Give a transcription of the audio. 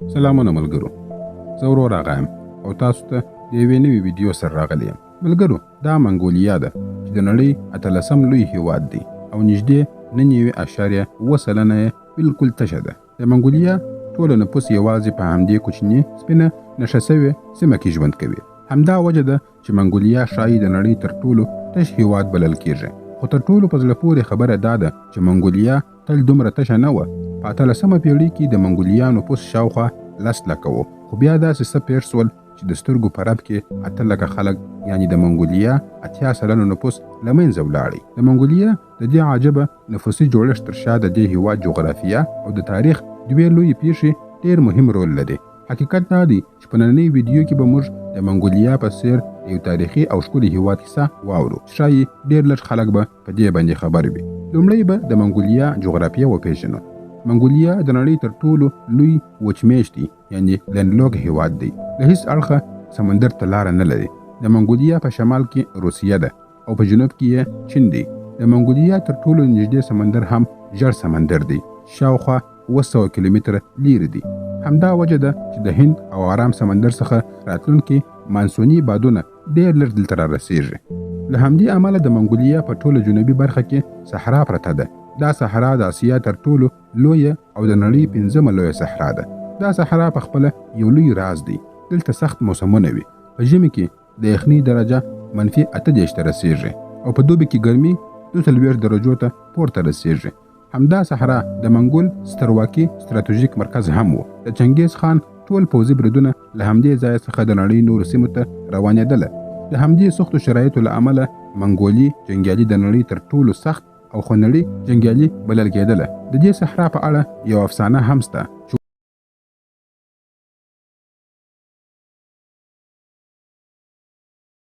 سلامونه ملګرو، زه ورور راغیم او تاسو ته د یوې نوې ویډیو سره راغلی یم. ملګرو، دا منګولیا ده چې د نړۍ 18 لوی هیواد دی او نږدې 9.7 سلنه یې بالکل تشه ده. د منګولیا ټول نفوس یوازې په همدې کوچني سپینه نشه سوې سیمه کې ژوند کوي. همدا وجه ده چې منګولیا ښایي د نړۍ تر ټولو تش هیواد بلل کېږي. خو تر ټولو په زړه پورې خبره دا ده چې منګولیا تل دومره تشه نه وه. په 18مه پیړۍ کې د منګولیا نفوس شاوخوا 10 لکه و، خو بیا داسې څه پېښ شول چې د سترګو په رپ کې 8 لکه خلک، یعنی د منګولیا 80 سلنه نفوس له منځه ولاړی. د منګولیا د دې عجبه نفوسي جوړښت تر شا د دې هیواد جغرافیه او د تاریخ دوې لویې پیښې ډېر مهم رول لري. حقیقت دا دی چې په نننۍ ویډیو کې به موږ د منګولیا په څېر یو تاریخي او ښکلي هیواد کیسه واورو چې ښایي ډېر لږ خلک به په دې باندې خبر وي. لومړی به د منګولیا جغرافیه وپېژنو. منګولیا د نړۍ تر ټولو لوی وچمېشتی یعنی لینډلوک هیواد دی. له هیڅ اړخه سمندر ته لاره نه لري. د منګولیا په شمال کې روسیه ده او په جنوب کې یې چین دی. د منګولیا تر ټولو نږدې سمندر هم ژړ سمندر دی، شاوخوا 200 کیلومتره لیرې دی. همدا وجه ده چې د هند او آرام سمندر څخه راتلونکي مانسوني بادونه ډېر لږ دلته را رسېږي. له همدې امله د منګولیا په ټوله جنوبي برخه کې صحرا پرته ده. دا صحرا د اسیا تر ټولو لویه او د نړۍ 5مه لویه صحرا ده. دا صحرا په خپله یو لوی راز دی. دلته سخت موسمونه وي. په ژمي کې د یخنۍ درجه -28 ته رسېږي او په دوبي کې ګرمي 42 درجو ته پورته رسېږي. همدا صحرا د منګول سترواکي ستراتیژیک مرکز هم و. د چنګیز خان ټول پوځي بریدونه له همدې ځای څخه د نړۍ نورو سیمو ته روانېدله. د همدې سختو شرایطو له امله منګولي جنګیالي د نړۍ تر ټولو سخت او خونړي جنګیالي بلل کېدله. د دې صحرا په اړه یو افسانه هم شته چې